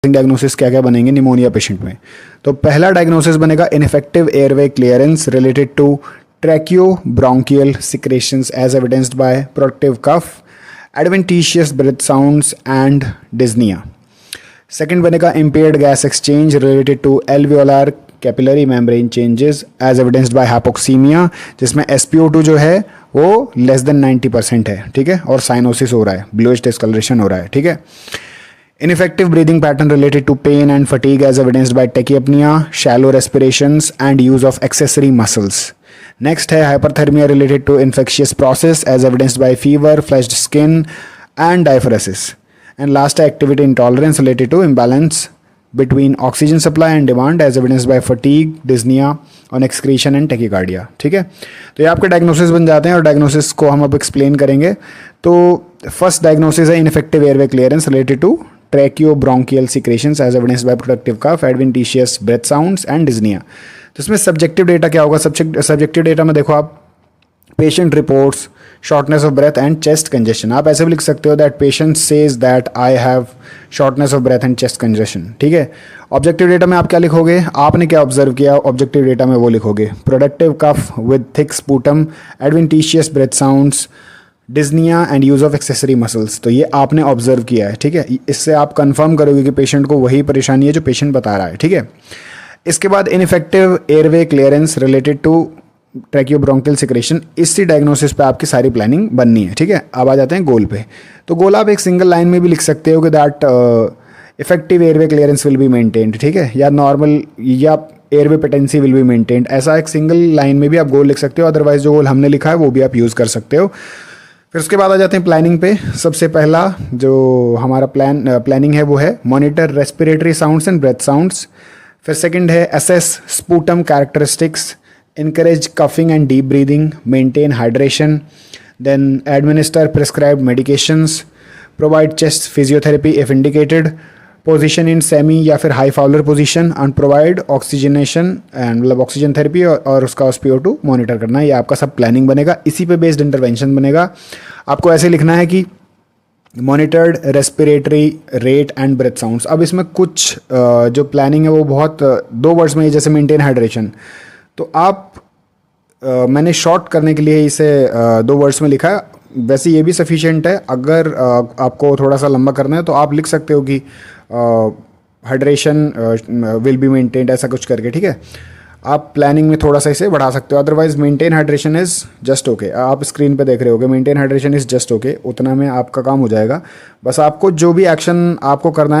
Diagnosis क्या क्या बनेंगे निमोनिया पेशेंट में। तो पहला डायग्नोसिस बनेगा ineffective airway clearance related to tracheobronchial secretions as evidenced by productive cough, adventitious breath sounds and dyspnoea. Second बनेगा impaired gas exchange related to alveolar capillary membrane changes as evidenced by hypoxemia, जिसमें SpO2 जो है वो less than 90% है, ठीक है, और cyanosis हो रहा है, ब्लूइश डिस्कलरेशन हो रहा है, ठीक है। Ineffective breathing pattern related to pain and fatigue as evidenced by tachypnea, shallow respirations and use of accessory muscles. Next है hyperthermia related to infectious process as evidenced by fever, flushed skin and diaphoresis. And last है activity intolerance related to imbalance between oxygen supply and demand as evidenced by fatigue, dyspnea on excretion and tachycardia, ठीक है। तो ये आपके diagnosis बन जाते हैं और डायग्नोसिस को हम अब एक्सप्लेन करेंगे। तो फर्स्ट डायग्नोसिस है ineffective airway clearance related to tracheobronchial secretions as evidenced by productive cough, adventitious breath sounds and dyspnoea. तो इसमें सब्जेक्टिव डेटा क्या होगा? सब्जेक्टिव डेटा में देखो आप patient reports shortness of breath and chest congestion. आप ऐसे भी लिख सकते हो that patient says that I have shortness of breath and chest congestion, ठीक है। ऑब्जेक्टिव डेटा में आप क्या लिखोगे? आपने क्या ऑब्जर्व किया ऑब्जेक्टिव डेटा में वो लिखोगे। Productive cough with thick sputum, adventitious breath sounds, dyspnea and use of accessory muscles. तो ये आपने ऑब्जर्व किया है, ठीक है। इससे आप कंफर्म करोगे कि पेशेंट को वही परेशानी है जो पेशेंट बता रहा है, ठीक है। इसके बाद ineffective airway clearance related to tracheobronchial secretion, इसी डायग्नोसिस पे आपकी सारी प्लानिंग बननी है, ठीक है। अब आ जाते हैं गोल पे। तो गोल आप एक सिंगल लाइन में भी लिख सकते हो कि that effective airway clearance will be maintained, ठीक है, या नॉर्मल या airway patency will be maintained. ऐसा एक सिंगल लाइन में भी आप गोल लिख सकते हो, अदरवाइज जो गोल हमने लिखा है वो भी आप यूज़ कर सकते हो। फिर उसके बाद आ जाते हैं प्लानिंग पे। सबसे पहला जो हमारा प्लानिंग है वो है monitor respiratory sounds and breath sounds. फिर सेकंड है assess sputum characteristics, encourage coughing and deep breathing, maintain hydration, then administer prescribed medications, provide chest physiotherapy if indicated, position in semi या फिर high Fowler position and provide oxygenation and मतलब oxygen therapy और उसका SpO2 monitor करना। ये आपका सब planning बनेगा, इसी पे बेस्ड इंटरवेंशन बनेगा। आपको ऐसे लिखना है कि monitored respiratory rate and breath sounds. अब इसमें कुछ जो प्लानिंग है वो बहुत 2 वर्ड्स में, जैसे मेंटेन हाइड्रेशन, तो आप मैंने शॉर्ट करने के लिए इसे 2 वर्ड्स में लिखा है, वैसे ये भी सफिशिएंट है। अगर आपको थोड़ा सा लंबा करना है तो आप लिख सकते हो कि हाइड्रेशन विल बी मेंटेन्ड, ऐसा कुछ करके, ठीक है। आप प्लानिंग में थोड़ा सा इसे बढ़ा सकते हो, otherwise maintain hydration is just okay. आप स्क्रीन पे देख रहे होगे maintain hydration is just okay, उतना में आपका काम हो जाएगा। बस आपको जो भी एक्शन आपको करना है